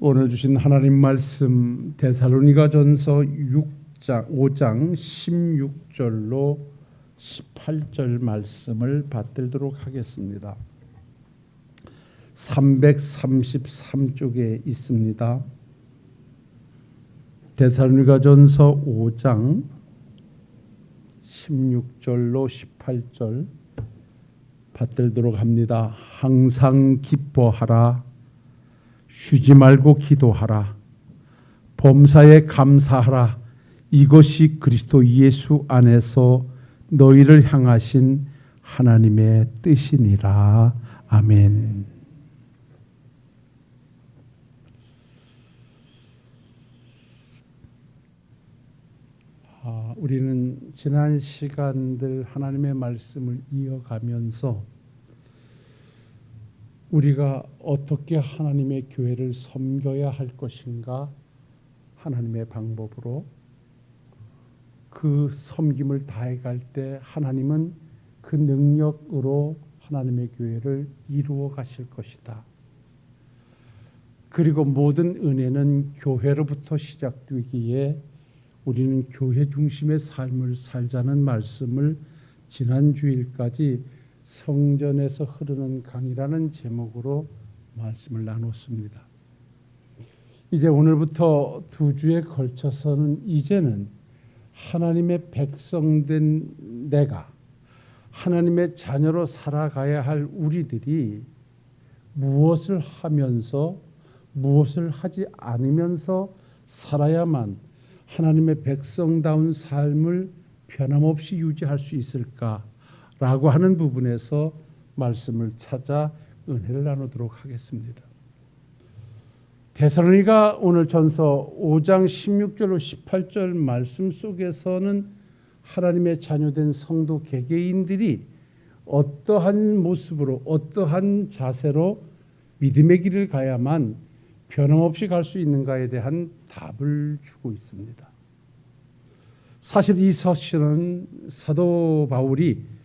오늘 주신 하나님 말씀 데살로니가전서 5장 16절로 18절 말씀을 받들도록 하겠습니다. 333쪽에 있습니다. 데살로니가전서 5장 16절로 18절 받들도록 합니다. 항상 기뻐하라. 쉬지 말고 기도하라. 범사에 감사하라. 이것이 그리스도 예수 안에서 너희를 향하신 하나님의 뜻이니라. 아멘. 우리는 지난 시간들 하나님의 말씀을 이어가면서 우리가 어떻게 하나님의 교회를 섬겨야 할 것인가 하나님의 방법으로 그 섬김을 다해갈 때 하나님은 그 능력으로 하나님의 교회를 이루어 가실 것이다. 그리고 모든 은혜는 교회로부터 시작되기에 우리는 교회 중심의 삶을 살자는 말씀을 지난 주일까지 성전에서 흐르는 강이라는 제목으로 말씀을 나눴습니다. 이제 오늘부터 2주에 걸쳐서는 이제는 하나님의 백성된 내가 하나님의 자녀로 살아가야 할 우리들이 무엇을 하면서 무엇을 하지 않으면서 살아야만 하나님의 백성다운 삶을 변함없이 유지할 수 있을까? 라고 하는 부분에서 말씀을 찾아 은혜를 나누도록 하겠습니다. 데살로니가 오늘 전서 5장 16절로 18절 말씀 속에서는 하나님의 자녀된 성도 개개인들이 어떠한 모습으로 어떠한 자세로 믿음의 길을 가야만 변함없이 갈 수 있는가에 대한 답을 주고 있습니다. 사실 이 서신은 사도 바울이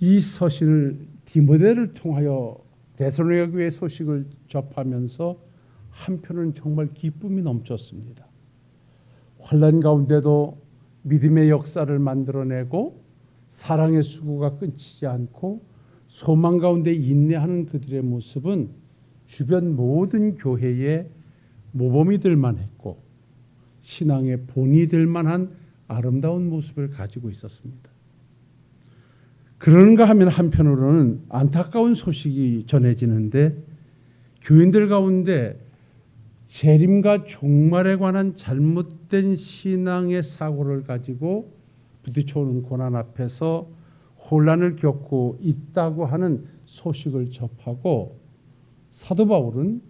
이 서신을 디모데를 통하여 데살로니가 교회 소식을 접하면서 한편은 정말 기쁨이 넘쳤습니다. 환난 가운데도 믿음의 역사를 만들어내고 사랑의 수고가 끊이지 않고 소망 가운데 인내하는 그들의 모습은 주변 모든 교회에 모범이 될 만했고 신앙의 본이 될 만한 아름다운 모습을 가지고 있었습니다. 그런가 하면 한편으로는 안타까운 소식이 전해지는데 교인들 가운데 재림과 종말에 관한 잘못된 신앙의 사고를 가지고 부딪혀오는 고난 앞에서 혼란을 겪고 있다고 하는 소식을 접하고 사도 바울은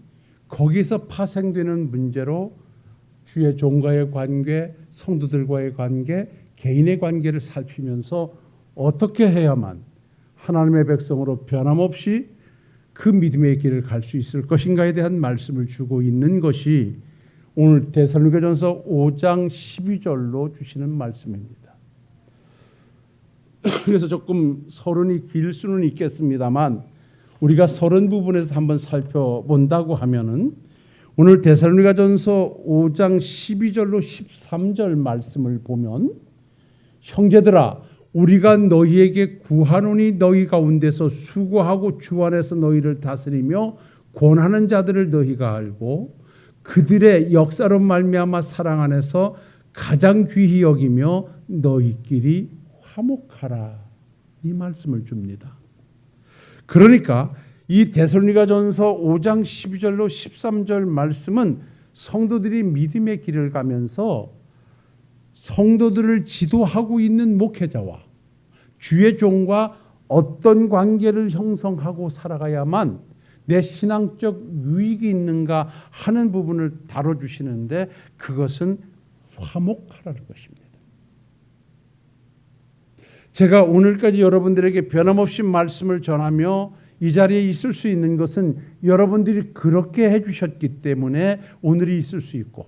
거기서 파생되는 문제로 주의 종과의 관계, 성도들과의 관계, 개인의 관계를 살피면서 어떻게 해야만 하나님의 백성으로 변함없이 그 믿음의 길을 갈 수 있을 것인가에 대한 말씀을 주고 있는 것이 오늘 데살로니가전서 5장 12절로 주시는 말씀입니다. 그래서 조금 서론이 길 수는 있겠습니다만 우리가 서론 부분에서 한번 살펴본다고 하면은 오늘 데살로니가전서 5장 12절로 13절 말씀을 보면 형제들아 우리가 너희에게 구하노니 너희 가운데서 수고하고 주 안에서 너희를 다스리며 권하는 자들을 너희가 알고 그들의 역사로 말미암아 사랑 안에서 가장 귀히 여기며 너희끼리 화목하라. 이 말씀을 줍니다. 그러니까 이 데살로니가전서 5장 12절로 13절 말씀은 성도들이 믿음의 길을 가면서 성도들을 지도하고 있는 목회자와 주의 종과 어떤 관계를 형성하고 살아가야만 내 신앙적 유익이 있는가 하는 부분을 다뤄주시는데 그것은 화목하라는 것입니다. 제가 오늘까지 여러분들에게 변함없이 말씀을 전하며 이 자리에 있을 수 있는 것은 여러분들이 그렇게 해주셨기 때문에 오늘이 있을 수 있고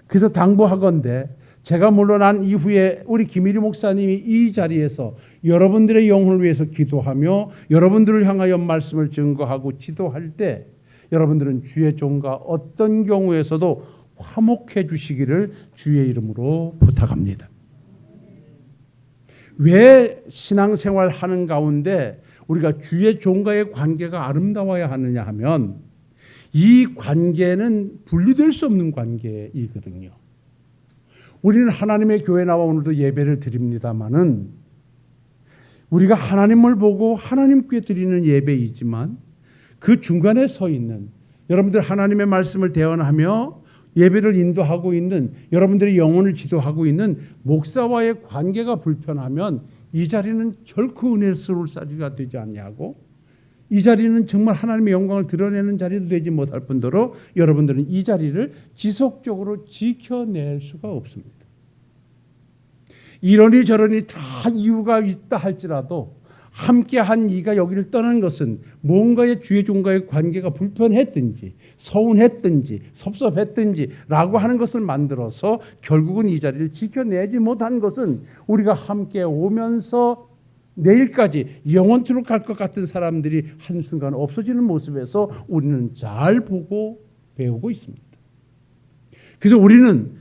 그래서 당부하건대 제가 물러난 이후에 우리 김일희 목사님이 이 자리에서 여러분들의 영혼을 위해서 기도하며 여러분들을 향하여 말씀을 증거하고 지도할 때 여러분들은 주의 종과 어떤 경우에서도 화목해 주시기를 주의 이름으로 부탁합니다. 왜 신앙생활 하는 가운데 우리가 주의 종과의 관계가 아름다워야 하느냐 하면 이 관계는 분리될 수 없는 관계이거든요. 우리는 하나님의 교회 나와 오늘도 예배를 드립니다마는 우리가 하나님을 보고 하나님께 드리는 예배이지만 그 중간에 서 있는 여러분들 하나님의 말씀을 대언하며 예배를 인도하고 있는 여러분들의 영혼을 지도하고 있는 목사와의 관계가 불편하면 이 자리는 결코 은혜스러울 자리가 되지 않냐고, 이 자리는 정말 하나님의 영광을 드러내는 자리도 되지 못할 뿐더러 여러분들은 이 자리를 지속적으로 지켜낼 수가 없습니다. 이러니 저러니 다 이유가 있다 할지라도 함께한 이가 여기를 떠난 것은 뭔가의 주의 종과의 관계가 불편했든지 서운했든지 섭섭했든지 라고 하는 것을 만들어서 결국은 이 자리를 지켜내지 못한 것은 우리가 함께 오면서 내일까지 영원토록 갈 것 같은 사람들이 한순간 없어지는 모습에서 우리는 잘 보고 배우고 있습니다. 그래서 우리는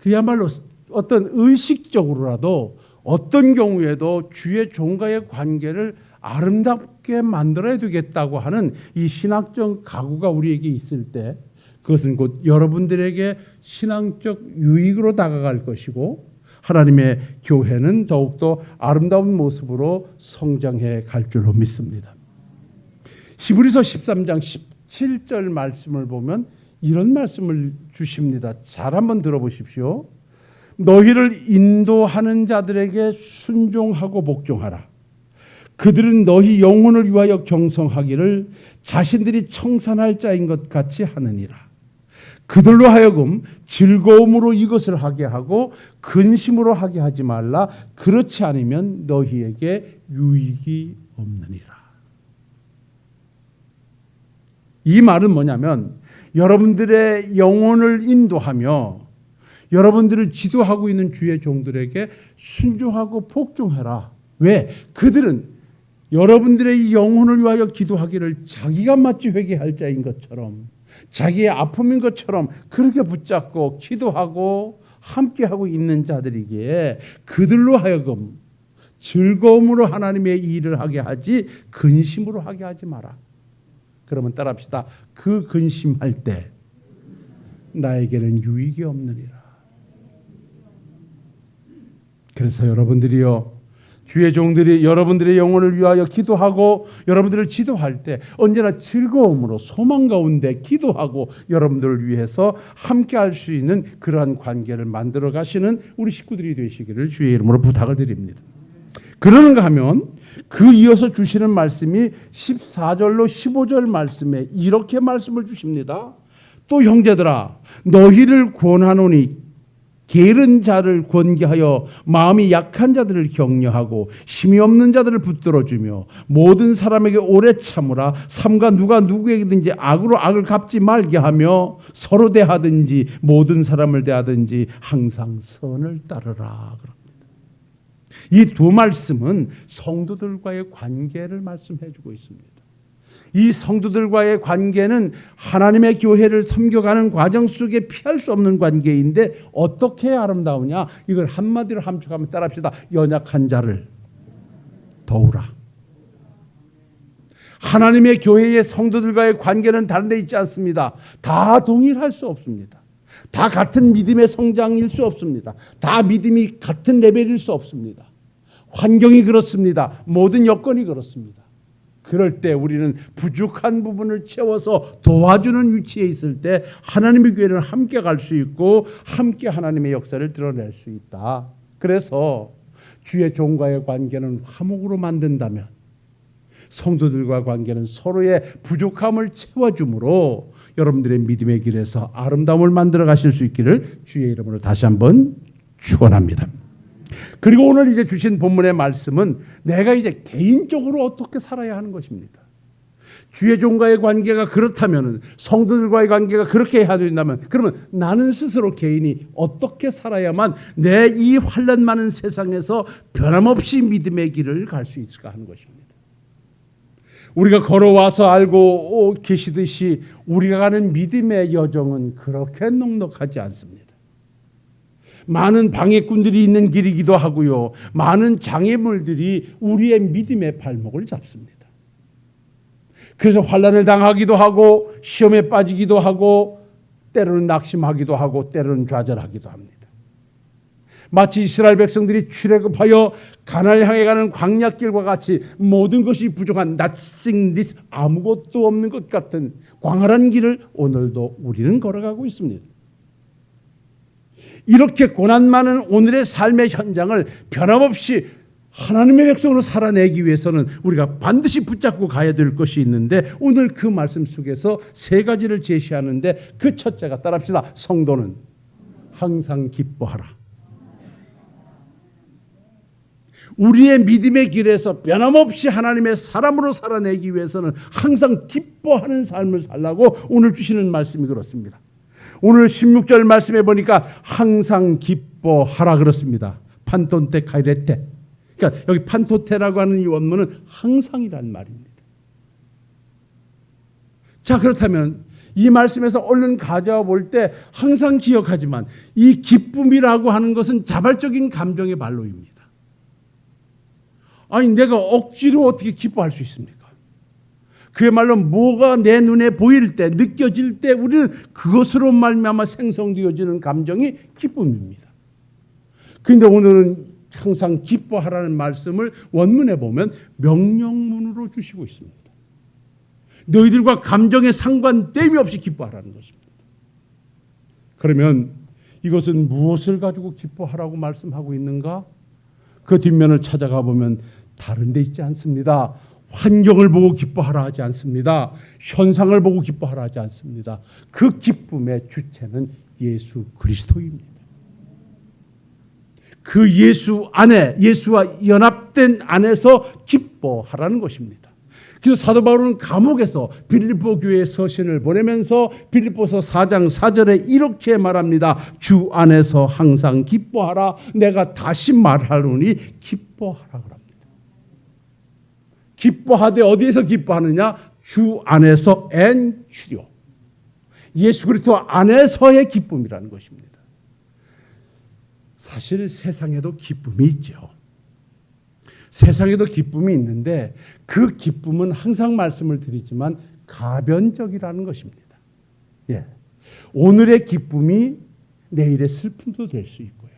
그야말로 어떤 의식적으로라도 어떤 경우에도 주의 종과의 관계를 아름답게 만들어야 되겠다고 하는 이 신학적 각오가 우리에게 있을 때 그것은 곧 여러분들에게 신앙적 유익으로 다가갈 것이고 하나님의 교회는 더욱더 아름다운 모습으로 성장해 갈 줄로 믿습니다. 히브리서 13장 17절 말씀을 보면 이런 말씀을 주십니다. 잘 한번 들어보십시오. 너희를 인도하는 자들에게 순종하고 복종하라. 그들은 너희 영혼을 위하여 경성하기를 자신들이 청산할 자인 것 같이 하느니라. 그들로 하여금 즐거움으로 이것을 하게 하고 근심으로 하게 하지 말라. 그렇지 않으면 너희에게 유익이 없느니라. 이 말은 뭐냐면 여러분들의 영혼을 인도하며 여러분들을 지도하고 있는 주의 종들에게 순종하고 복종해라. 왜? 그들은 여러분들의 영혼을 위하여 기도하기를 자기가 마치 회개할 자인 것처럼 자기의 아픔인 것처럼 그렇게 붙잡고 기도하고 함께하고 있는 자들이기에 그들로 하여금 즐거움으로 하나님의 일을 하게 하지 근심으로 하게 하지 마라. 그러면 따라합시다. 그 근심할 때 나에게는 유익이 없느니라. 그래서 여러분들이요, 주의 종들이 여러분들의 영혼을 위하여 기도하고 여러분들을 지도할 때 언제나 즐거움으로 소망 가운데 기도하고 여러분들을 위해서 함께 할 수 있는 그러한 관계를 만들어 가시는 우리 식구들이 되시기를 주의 이름으로 부탁을 드립니다. 그러는가 하면 그 이어서 주시는 말씀이 14절로 15절 말씀에 이렇게 말씀을 주십니다. 또 형제들아 너희를 권하노니 게으른 자를 권계하여 마음이 약한 자들을 격려하고 힘이 없는 자들을 붙들어주며 모든 사람에게 오래 참으라. 삼가 누가 누구에게든지 악으로 악을 갚지 말게 하며 서로 대하든지 모든 사람을 대하든지 항상 선을 따르라. 이 두 말씀은 성도들과의 관계를 말씀해 주고 있습니다. 이 성도들과의 관계는 하나님의 교회를 섬겨가는 과정 속에 피할 수 없는 관계인데 어떻게 아름다우냐? 이걸 한마디로 함축하면 따라합시다. 연약한 자를 도우라. 하나님의 교회의 성도들과의 관계는 다른 데 있지 않습니다. 다 동일할 수 없습니다. 다 같은 믿음의 성장일 수 없습니다. 다 믿음이 같은 레벨일 수 없습니다. 환경이 그렇습니다. 모든 여건이 그렇습니다. 그럴 때 우리는 부족한 부분을 채워서 도와주는 위치에 있을 때 하나님의 교회는 함께 갈 수 있고 함께 하나님의 역사를 드러낼 수 있다. 그래서 주의 종과의 관계는 화목으로 만든다면 성도들과 관계는 서로의 부족함을 채워줌으로 여러분들의 믿음의 길에서 아름다움을 만들어 가실 수 있기를 주의 이름으로 다시 한번 축원합니다. 그리고 오늘 이제 주신 본문의 말씀은 내가 이제 개인적으로 어떻게 살아야 하는 것입니다. 주의 종과의 관계가 그렇다면, 성도들과의 관계가 그렇게 해야 된다면, 그러면 나는 스스로 개인이 어떻게 살아야만 내 이 환난 많은 세상에서 변함없이 믿음의 길을 갈 수 있을까 하는 것입니다. 우리가 걸어와서 알고 계시듯이 우리가 가는 믿음의 여정은 그렇게 넉넉하지 않습니다. 많은 방해꾼들이 있는 길이기도 하고요. 많은 장애물들이 우리의 믿음의 발목을 잡습니다. 그래서 환난을 당하기도 하고 시험에 빠지기도 하고 때로는 낙심하기도 하고 때로는 좌절하기도 합니다. 마치 이스라엘 백성들이 출애굽하여 가나안을 향해 가는 광야길과 같이 모든 것이 부족한 nothing this 아무것도 없는 것 같은 광활한 길을 오늘도 우리는 걸어가고 있습니다. 이렇게 고난 많은 오늘의 삶의 현장을 변함없이 하나님의 백성으로 살아내기 위해서는 우리가 반드시 붙잡고 가야 될 것이 있는데 오늘 그 말씀 속에서 세 가지를 제시하는데 그 첫째가 따라합시다. 성도는 항상 기뻐하라. 우리의 믿음의 길에서 변함없이 하나님의 사람으로 살아내기 위해서는 항상 기뻐하는 삶을 살라고 오늘 주시는 말씀이 그렇습니다. 오늘 16절 말씀해 보니까 항상 기뻐하라 그렇습니다. 판톤테 카이레테. 그러니까 여기 판토테라고 하는 이 원문은 항상이란 말입니다. 자, 그렇다면 이 말씀에서 얼른 가져와 볼 때 항상 기억하지만 이 기쁨이라고 하는 것은 자발적인 감정의 발로입니다. 아니 내가 억지로 어떻게 기뻐할 수 있습니까? 그야말로 뭐가 내 눈에 보일 때 느껴질 때 우리는 그것으로 말미암아 생성되어지는 감정이 기쁨입니다. 그런데 오늘은 항상 기뻐하라는 말씀을 원문에 보면 명령문으로 주시고 있습니다. 너희들과 감정에 상관됨이 없이 기뻐하라는 것입니다. 그러면 이것은 무엇을 가지고 기뻐하라고 말씀하고 있는가? 그 뒷면을 찾아가 보면 다른 데 있지 않습니다. 환경을 보고 기뻐하라 하지 않습니다. 현상을 보고 기뻐하라 하지 않습니다. 그 기쁨의 주체는 예수 그리스도입니다. 그 예수 안에, 예수와 연합된 안에서 기뻐하라는 것입니다. 그래서 사도 바울은 감옥에서 빌립보 교회에 서신을 보내면서 빌립보서 4장 4절에 이렇게 말합니다. 주 안에서 항상 기뻐하라. 내가 다시 말하노니 기뻐하라 그럽니다. 기뻐하되 어디에서 기뻐하느냐? 주 안에서 엔추려. 예수 그리스도 안에서의 기쁨이라는 것입니다. 사실 세상에도 기쁨이 있죠. 세상에도 기쁨이 있는데 그 기쁨은 항상 말씀을 드리지만 가변적이라는 것입니다. 예. 오늘의 기쁨이 내일의 슬픔도 될 수 있고요.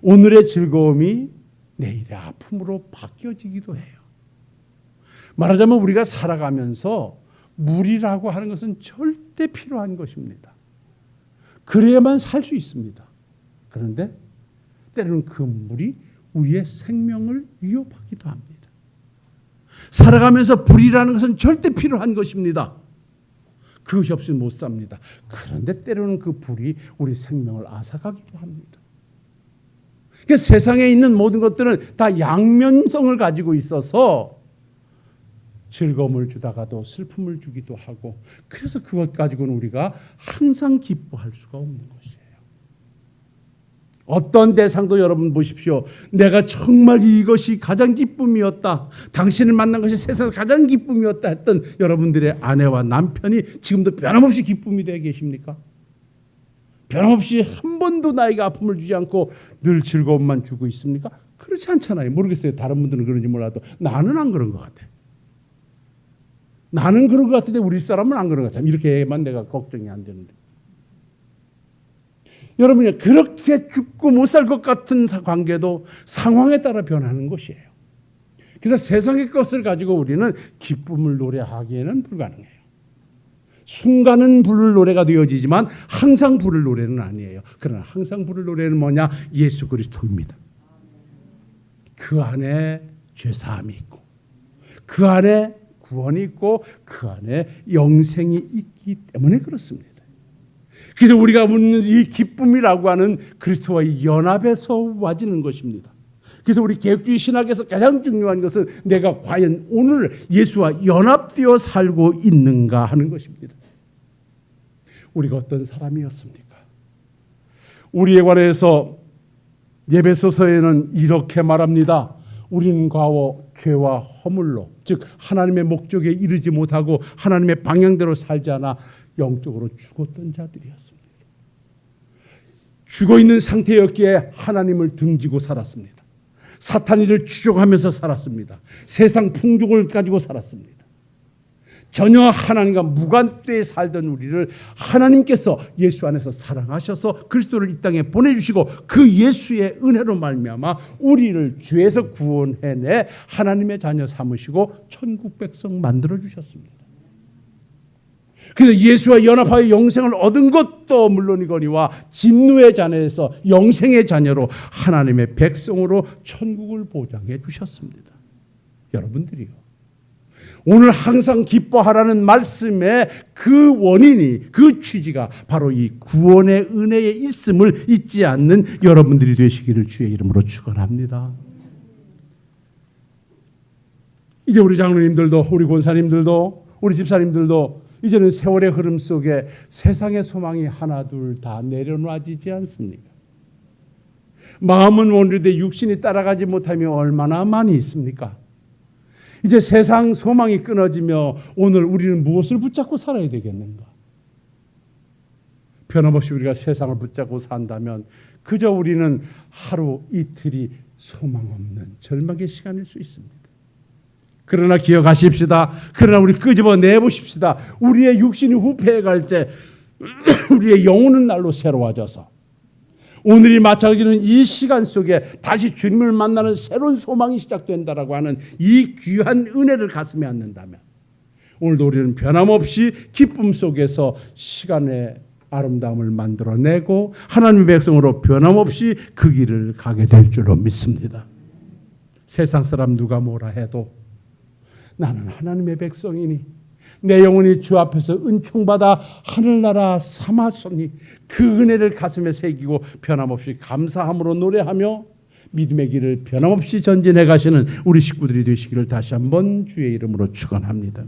오늘의 즐거움이 내일의 아픔으로 바뀌어지기도 해요. 말하자면 우리가 살아가면서 물이라고 하는 것은 절대 필요한 것입니다. 그래야만 살 수 있습니다. 그런데 때로는 그 물이 우리의 생명을 위협하기도 합니다. 살아가면서 불이라는 것은 절대 필요한 것입니다. 그것이 없이는 못 삽니다. 그런데 때로는 그 불이 우리 생명을 앗아가기도 합니다. 그러니까 세상에 있는 모든 것들은 다 양면성을 가지고 있어서 즐거움을 주다가도 슬픔을 주기도 하고 그래서 그것 가지고는 우리가 항상 기뻐할 수가 없는 것이에요. 어떤 대상도 여러분 보십시오. 내가 정말 이것이 가장 기쁨이었다. 당신을 만난 것이 세상에서 가장 기쁨이었다 했던 여러분들의 아내와 남편이 지금도 변함없이 기쁨이 되어 계십니까? 변함없이 한 번도 나에게 아픔을 주지 않고 늘 즐거움만 주고 있습니까? 그렇지 않잖아요. 모르겠어요. 다른 분들은 그런지 몰라도 나는 안 그런 것 같아. 나는 그런 것 같은데 우리 사람은 안 그런 것 같아. 이렇게만 내가 걱정이 안 되는데. 여러분이 그렇게 죽고 못 살 것 같은 관계도 상황에 따라 변하는 것이에요. 그래서 세상의 것을 가지고 우리는 기쁨을 노래하기에는 불가능해요. 순간은 부를 노래가 되어지지만 항상 부를 노래는 아니에요. 그러나 항상 부를 노래는 뭐냐? 예수 그리스도입니다. 그 안에 죄사함이 있고 그 안에 구원이 있고 그 안에 영생이 있기 때문에 그렇습니다. 그래서 우리가 묻는 이 기쁨이라고 하는 그리스도와의 연합에서 와지는 것입니다. 그래서 우리 개혁주의 신학에서 가장 중요한 것은 내가 과연 오늘 예수와 연합되어 살고 있는가 하는 것입니다. 우리가 어떤 사람이었습니까? 우리에 관해서 예배소서에는 이렇게 말합니다. 우리는 과거 죄와 허물로, 즉 하나님의 목적에 이르지 못하고 하나님의 방향대로 살지 않아 영적으로 죽었던 자들이었습니다. 죽어있는 상태였기에 하나님을 등지고 살았습니다. 사탄이를 추종하면서 살았습니다. 세상 풍족을 가지고 살았습니다. 전혀 하나님과 무관되게 살던 우리를 하나님께서 예수 안에서 사랑하셔서 그리스도를 이 땅에 보내주시고 그 예수의 은혜로 말미암아 우리를 죄에서 구원해내 하나님의 자녀 삼으시고 천국 백성 만들어주셨습니다. 그래서 예수와 연합하여 영생을 얻은 것도 물론이거니와 진노의 자녀에서 영생의 자녀로 하나님의 백성으로 천국을 보장해 주셨습니다. 여러분들이요, 오늘 항상 기뻐하라는 말씀의 그 원인이, 그 취지가 바로 이 구원의 은혜에 있음을 잊지 않는 여러분들이 되시기를 주의 이름으로 축원합니다. 이제 우리 장로님들도, 우리 권사님들도, 우리 집사님들도 이제는 세월의 흐름 속에 세상의 소망이 하나둘 다 내려놔지지 않습니까? 마음은 원리되 육신이 따라가지 못하며 얼마나 많이 있습니까? 이제 세상 소망이 끊어지며 오늘 우리는 무엇을 붙잡고 살아야 되겠는가? 변함없이 우리가 세상을 붙잡고 산다면 그저 우리는 하루 이틀이 소망 없는 절망의 시간일 수 있습니다. 그러나 기억하십시다. 그러나 우리 끄집어 내보십시다. 우리의 육신이 후패해 갈 때 우리의 영혼은 날로 새로워져서 오늘이 마찬가지는 이 시간 속에 다시 주님을 만나는 새로운 소망이 시작된다라고 하는 이 귀한 은혜를 가슴에 안는다면 오늘도 우리는 변함없이 기쁨 속에서 시간의 아름다움을 만들어내고 하나님의 백성으로 변함없이 그 길을 가게 될 줄로 믿습니다. 세상 사람 누가 뭐라 해도 나는 하나님의 백성이니 내 영혼이 주 앞에서 은총받아 하늘나라 삼았으니 그 은혜를 가슴에 새기고 변함없이 감사함으로 노래하며 믿음의 길을 변함없이 전진해 가시는 우리 식구들이 되시기를 다시 한번 주의 이름으로 축원합니다.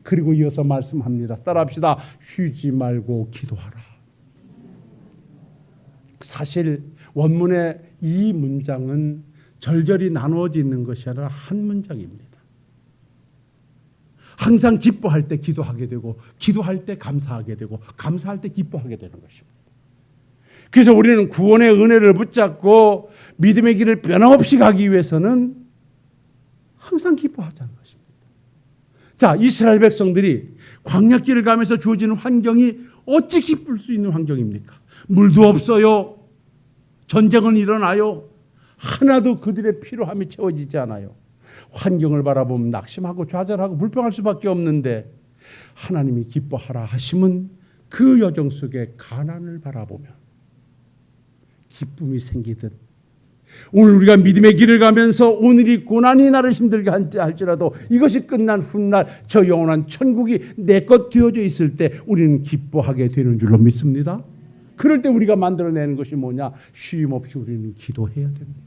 그리고 이어서 말씀합니다. 따라합시다. 쉬지 말고 기도하라. 사실 원문의 이 문장은 절절히 나누어져 있는 것이 아니라 한 문장입니다. 항상 기뻐할 때 기도하게 되고 기도할 때 감사하게 되고 감사할 때 기뻐하게 되는 것입니다. 그래서 우리는 구원의 은혜를 붙잡고 믿음의 길을 변함없이 가기 위해서는 항상 기뻐하자는 것입니다. 자, 이스라엘 백성들이 광야길을 가면서 주어지는 환경이 어찌 기쁠 수 있는 환경입니까? 물도 없어요. 전쟁은 일어나요. 하나도 그들의 필요함이 채워지지 않아요. 환경을 바라보면 낙심하고 좌절하고 불평할 수밖에 없는데 하나님이 기뻐하라 하심은 그 여정 속에 가난을 바라보면 기쁨이 생기듯 오늘 우리가 믿음의 길을 가면서 오늘이 고난이 나를 힘들게 할지라도 이것이 끝난 훗날 저 영원한 천국이 내 것 되어져 있을 때 우리는 기뻐하게 되는 줄로 믿습니다. 그럴 때 우리가 만들어내는 것이 뭐냐? 쉼 없이 우리는 기도해야 됩니다.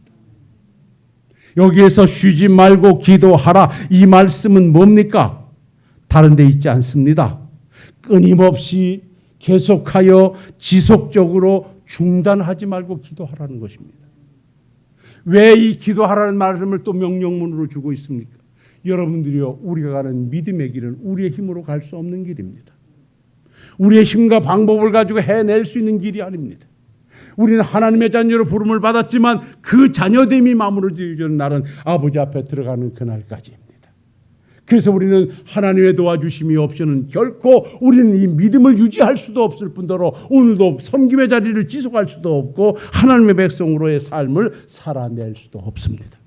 여기에서 쉬지 말고 기도하라. 이 말씀은 뭡니까? 다른 데 있지 않습니다. 끊임없이 계속하여 지속적으로 중단하지 말고 기도하라는 것입니다. 왜 이 기도하라는 말씀을 또 명령문으로 주고 있습니까? 여러분들이요, 우리가 가는 믿음의 길은 우리의 힘으로 갈 수 없는 길입니다. 우리의 힘과 방법을 가지고 해낼 수 있는 길이 아닙니다. 우리는 하나님의 자녀로 부름을 받았지만 그 자녀됨이 마무리되는 날은 아버지 앞에 들어가는 그날까지입니다. 그래서 우리는 하나님의 도와주심이 없이는 결코 우리는 이 믿음을 유지할 수도 없을 뿐더러 오늘도 섬김의 자리를 지속할 수도 없고 하나님의 백성으로의 삶을 살아낼 수도 없습니다.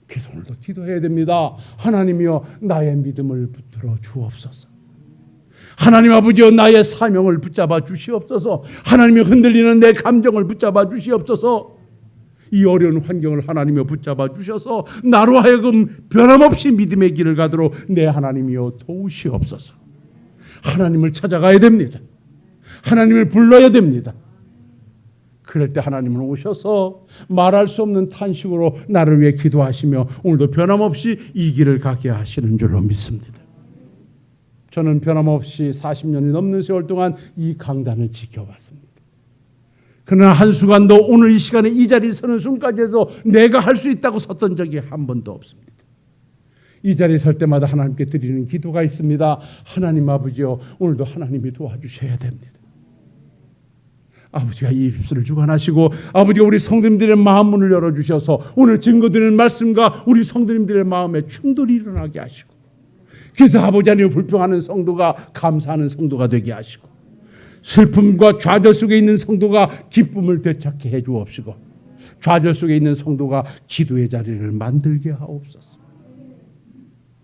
그래서 오늘도 기도해야 됩니다. 하나님이여 나의 믿음을 붙들어 주옵소서. 하나님 아버지여 나의 사명을 붙잡아 주시옵소서. 하나님이 흔들리는 내 감정을 붙잡아 주시옵소서. 이 어려운 환경을 하나님이여 붙잡아 주셔서 나로 하여금 변함없이 믿음의 길을 가도록 내 하나님이여 도우시옵소서. 하나님을 찾아가야 됩니다. 하나님을 불러야 됩니다. 그럴 때 하나님은 오셔서 말할 수 없는 탄식으로 나를 위해 기도하시며 오늘도 변함없이 이 길을 가게 하시는 줄로 믿습니다. 저는 변함없이 40년이 넘는 세월 동안 이 강단을 지켜왔습니다. 그러나 한순간도 오늘 이 시간에 이 자리에 서는 순간까지도 내가 할 수 있다고 섰던 적이 한 번도 없습니다. 이 자리에 설 때마다 하나님께 드리는 기도가 있습니다. 하나님 아버지요, 오늘도 하나님이 도와주셔야 됩니다. 아버지가 이 입술을 주관하시고 아버지가 우리 성도님들의 마음 문을 열어주셔서 오늘 증거드리는 말씀과 우리 성도님들의 마음에 충돌이 일어나게 하시고, 그래서 아버지 하나님 불평하는 성도가 감사하는 성도가 되게 하시고, 슬픔과 좌절 속에 있는 성도가 기쁨을 되찾게 해 주옵시고, 좌절 속에 있는 성도가 기도의 자리를 만들게 하옵소서.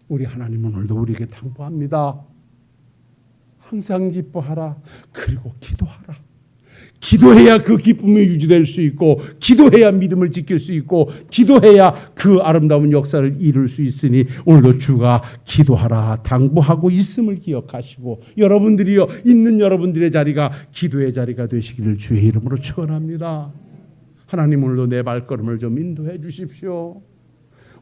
우리 하나님은 오늘도 우리에게 당부합니다. 항상 기뻐하라. 그리고 기도하라. 기도해야 그 기쁨이 유지될 수 있고, 기도해야 믿음을 지킬 수 있고, 기도해야 그 아름다운 역사를 이룰 수 있으니 오늘도 주가 기도하라 당부하고 있음을 기억하시고, 여러분들이요, 있는 여러분들의 자리가 기도의 자리가 되시기를 주의 이름으로 축원합니다. 하나님, 오늘도 내 발걸음을 좀 인도해 주십시오.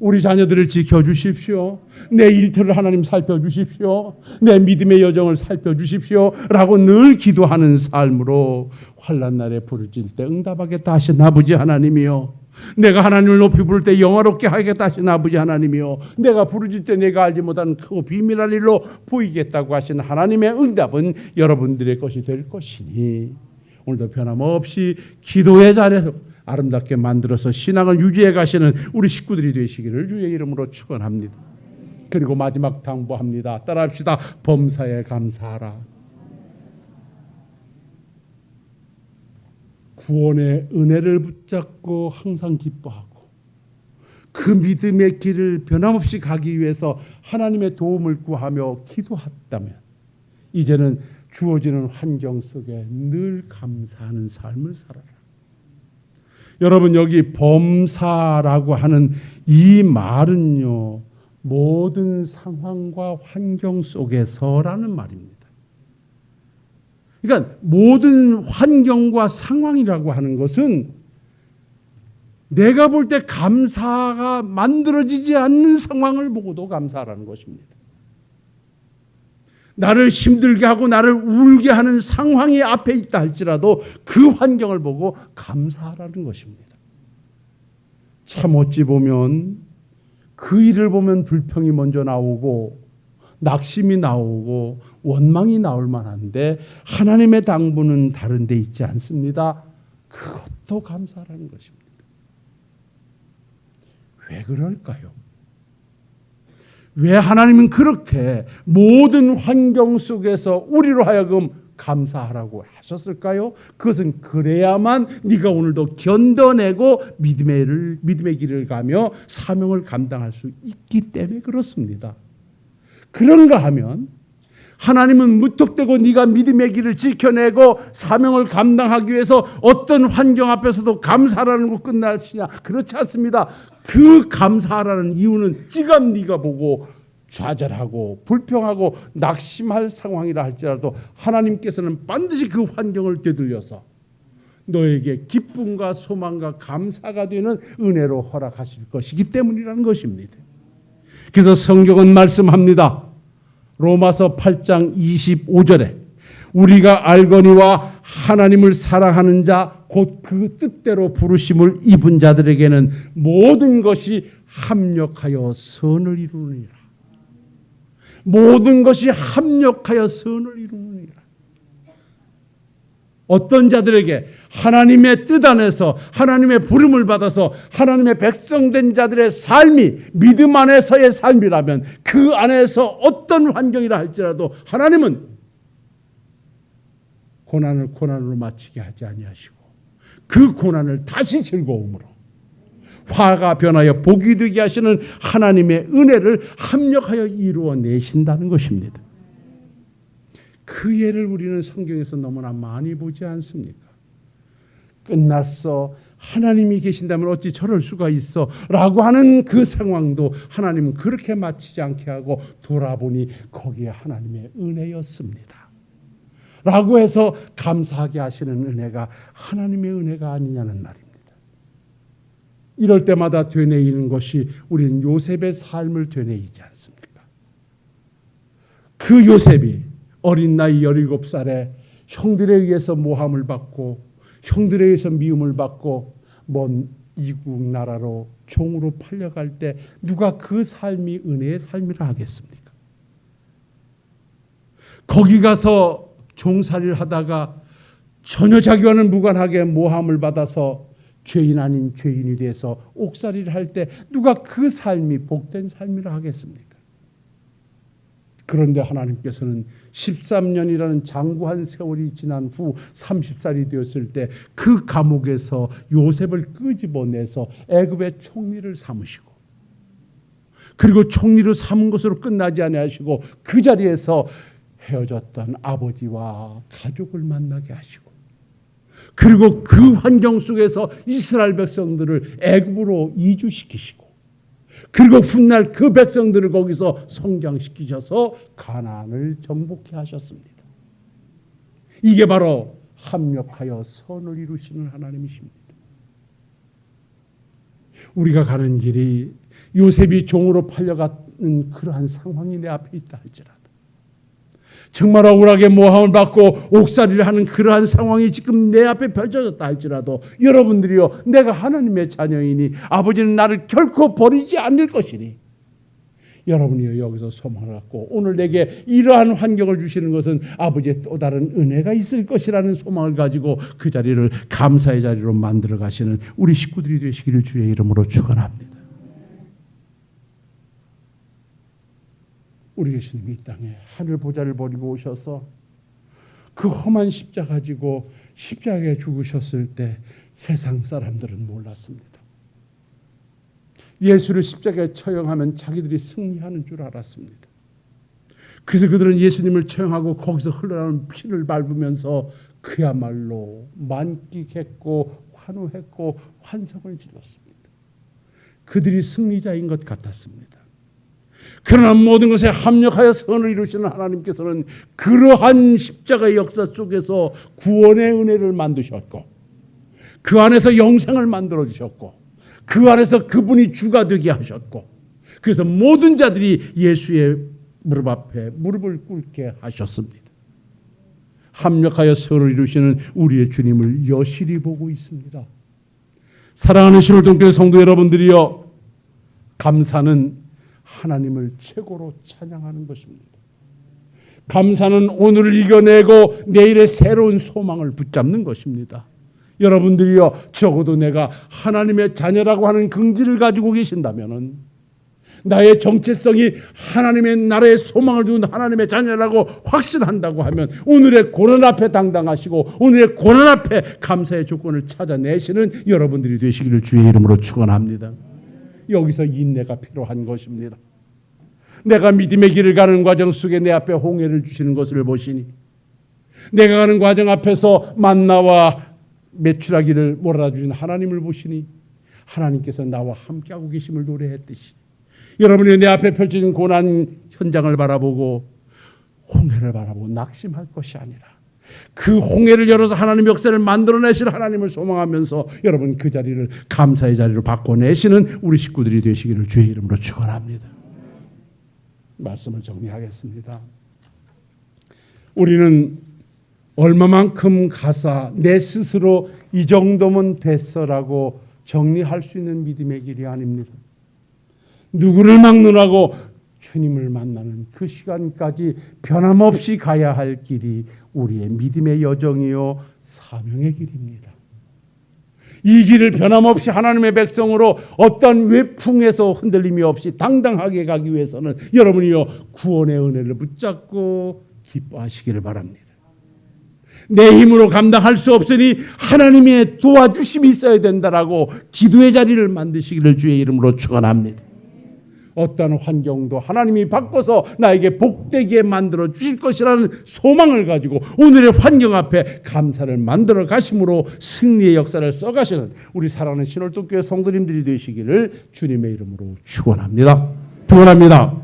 우리 자녀들을 지켜주십시오. 내 일터를 하나님 살펴주십시오. 내 믿음의 여정을 살펴주십시오 라고 늘 기도하는 삶으로 환난 날에 부르짖을 때 응답하겠다 하신 아버지 하나님이요, 내가 하나님을 높이 부를 때 영화롭게 하겠다 하신 아버지 하나님이요, 내가 부르짖을 때 내가 알지 못하는 크고 비밀한 일로 보이겠다고 하신 하나님의 응답은 여러분들의 것이 될 것이니 오늘도 변함없이 기도의 자리에서 아름답게 만들어서 신앙을 유지해 가시는 우리 식구들이 되시기를 주의 이름으로 축원합니다. 그리고 마지막 당부합니다. 따라합시다. 범사에 감사하라. 구원의 은혜를 붙잡고 항상 기뻐하고 그 믿음의 길을 변함없이 가기 위해서 하나님의 도움을 구하며 기도했다면, 이제는 주어지는 환경 속에 늘 감사하는 삶을 살아라. 여러분, 여기 범사라고 하는 이 말은요, 모든 상황과 환경 속에서라는 말입니다. 그러니까 모든 환경과 상황이라고 하는 것은 내가 볼 때 감사가 만들어지지 않는 상황을 보고도 감사하라는 것입니다. 나를 힘들게 하고 나를 울게 하는 상황이 앞에 있다 할지라도 그 환경을 보고 감사하라는 것입니다. 참 어찌 보면 그 일을 보면 불평이 먼저 나오고 낙심이 나오고 원망이 나올 만한데, 하나님의 당부는 다른 데 있지 않습니다. 그것도 감사하라는 것입니다. 왜 그럴까요? 왜 하나님은 그렇게 모든 환경 속에서 우리로 하여금 감사하라고 하셨을까요? 그것은 그래야만 네가 오늘도 견뎌내고 믿음의 길을 가며 사명을 감당할 수 있기 때문에 그렇습니다. 그런가 하면 하나님은 무턱대고 네가 믿음의 길을 지켜내고 사명을 감당하기 위해서 어떤 환경 앞에서도 감사하라는 거 끝나시냐? 그렇지 않습니다. 그 감사하라는 이유는 지금 네가 보고 좌절하고 불평하고 낙심할 상황이라 할지라도 하나님께서는 반드시 그 환경을 되돌려서 너에게 기쁨과 소망과 감사가 되는 은혜로 허락하실 것이기 때문이라는 것입니다. 그래서 성경은 말씀합니다. 로마서 8장 25절에 우리가 알거니와 하나님을 사랑하는 자 곧 그 뜻대로 부르심을 입은 자들에게는 모든 것이 합력하여 선을 이루느니라. 모든 것이 합력하여 선을 이루느니라. 어떤 자들에게 하나님의 뜻 안에서 하나님의 부름을 받아서 하나님의 백성된 자들의 삶이 믿음 안에서의 삶이라면 그 안에서 어떤 환경이라 할지라도 하나님은 고난을 고난으로 마치게 하지 아니하시고 그 고난을 다시 즐거움으로 화가 변하여 복이 되게 하시는 하나님의 은혜를 합력하여 이루어내신다는 것입니다. 그 예를 우리는 성경에서 너무나 많이 보지 않습니까? 끝났어, 하나님이 계신다면 어찌 저럴 수가 있어 라고 하는 그 상황도 하나님은 그렇게 마치지 않게 하고 돌아보니 거기에 하나님의 은혜였습니다 라고 해서 감사하게 하시는 은혜가 하나님의 은혜가 아니냐는 말입니다. 이럴 때마다 되뇌이는 것이 우리는 요셉의 삶을 되뇌이지 않습니까? 그 요셉이 어린 나이 17살에 형들에 의해서 모함을 받고 형들에 의해서 미움을 받고 먼 이국 나라로 종으로 팔려갈 때 누가 그 삶이 은혜의 삶이라 하겠습니까? 거기 가서 종살이를 하다가 전혀 자기와는 무관하게 모함을 받아서 죄인 아닌 죄인이 돼서 옥살이를 할 때 누가 그 삶이 복된 삶이라 하겠습니까? 그런데 하나님께서는 13년이라는 장구한 세월이 지난 후 30살이 되었을 때 그 감옥에서 요셉을 끄집어내서 애굽의 총리를 삼으시고, 그리고 총리로 삼은 것으로 끝나지 아니하시고 그 자리에서 헤어졌던 아버지와 가족을 만나게 하시고, 그리고 그 환경 속에서 이스라엘 백성들을 애굽으로 이주시키시고, 그리고 훗날 그 백성들을 거기서 성장시키셔서 가나안을 정복케 하셨습니다. 이게 바로 합력하여 선을 이루시는 하나님이십니다. 우리가 가는 길이 요셉이 종으로 팔려가는 그러한 상황이 내 앞에 있다 할지라도, 정말 억울하게 모함을 받고 옥살이를 하는 그러한 상황이 지금 내 앞에 펼쳐졌다 할지라도, 여러분들이요, 내가 하나님의 자녀이니 아버지는 나를 결코 버리지 않을 것이니, 여러분이요 여기서 소망을 갖고 오늘 내게 이러한 환경을 주시는 것은 아버지의 또 다른 은혜가 있을 것이라는 소망을 가지고 그 자리를 감사의 자리로 만들어 가시는 우리 식구들이 되시기를 주의 이름으로 축원합니다. 우리 예수님이 이 땅에 하늘 보좌를 버리고 오셔서 그 험한 십자가 가지고 십자가에 죽으셨을 때 세상 사람들은 몰랐습니다. 예수를 십자가에 처형하면 자기들이 승리하는 줄 알았습니다. 그래서 그들은 예수님을 처형하고 거기서 흘러나오는 피를 밟으면서 그야말로 만끽했고 환호했고 환성을 질렀습니다. 그들이 승리자인 것 같았습니다. 그러나 모든 것에 합력하여 선을 이루시는 하나님께서는 그러한 십자가의 역사 속에서 구원의 은혜를 만드셨고, 그 안에서 영생을 만들어 주셨고, 그 안에서 그분이 주가 되게 하셨고, 그래서 모든 자들이 예수의 무릎 앞에 무릎을 꿇게 하셨습니다. 합력하여 선을 이루시는 우리의 주님을 여실히 보고 있습니다. 사랑하는 신월동교회 성도 여러분들이여, 감사는 하나님을 최고로 찬양하는 것입니다. 감사는 오늘을 이겨내고 내일의 새로운 소망을 붙잡는 것입니다. 여러분들이요, 적어도 내가 하나님의 자녀라고 하는 긍지를 가지고 계신다면은, 나의 정체성이 하나님의 나라의 소망을 두는 하나님의 자녀라고 확신한다고 하면, 오늘의 고난 앞에 당당하시고 오늘의 고난 앞에 감사의 조건을 찾아내시는 여러분들이 되시기를 주의 이름으로 축원합니다. 여기서 인내가 필요한 것입니다. 내가 믿음의 길을 가는 과정 속에 내 앞에 홍해를 주시는 것을 보시니, 내가 가는 과정 앞에서 만나와 메추라기를 몰아주신 하나님을 보시니, 하나님께서 나와 함께하고 계심을 노래했듯이, 여러분이 내 앞에 펼쳐진 고난 현장을 바라보고 홍해를 바라보고 낙심할 것이 아니라, 그 홍해를 열어서 하나님의 역사를 만들어내실 하나님을 소망하면서 여러분 그 자리를 감사의 자리로 바꿔내시는 우리 식구들이 되시기를 주의 이름으로 축원합니다. 말씀을 정리하겠습니다. 우리는 얼마만큼 가사 내 스스로 이 정도면 됐어라고 정리할 수 있는 믿음의 길이 아닙니다. 누구를 막론하고 주님을 만나는 그 시간까지 변함없이 가야 할 길이 우리의 믿음의 여정이요 사명의 길입니다. 이 길을 변함없이 하나님의 백성으로 어떤 외풍에서 흔들림이 없이 당당하게 가기 위해서는 여러분이요 구원의 은혜를 붙잡고 기뻐하시기를 바랍니다. 내 힘으로 감당할 수 없으니 하나님의 도와주심이 있어야 된다라고 기도의 자리를 만드시기를 주의 이름으로 축원합니다. 어떤 환경도 하나님이 바꿔서 나에게 복되게 만들어 주실 것이라는 소망을 가지고 오늘의 환경 앞에 감사를 만들어 가심으로 승리의 역사를 써가시는 우리 사랑하는 신월동교회 성도님들이 되시기를 주님의 이름으로 축원합니다. 축원합니다.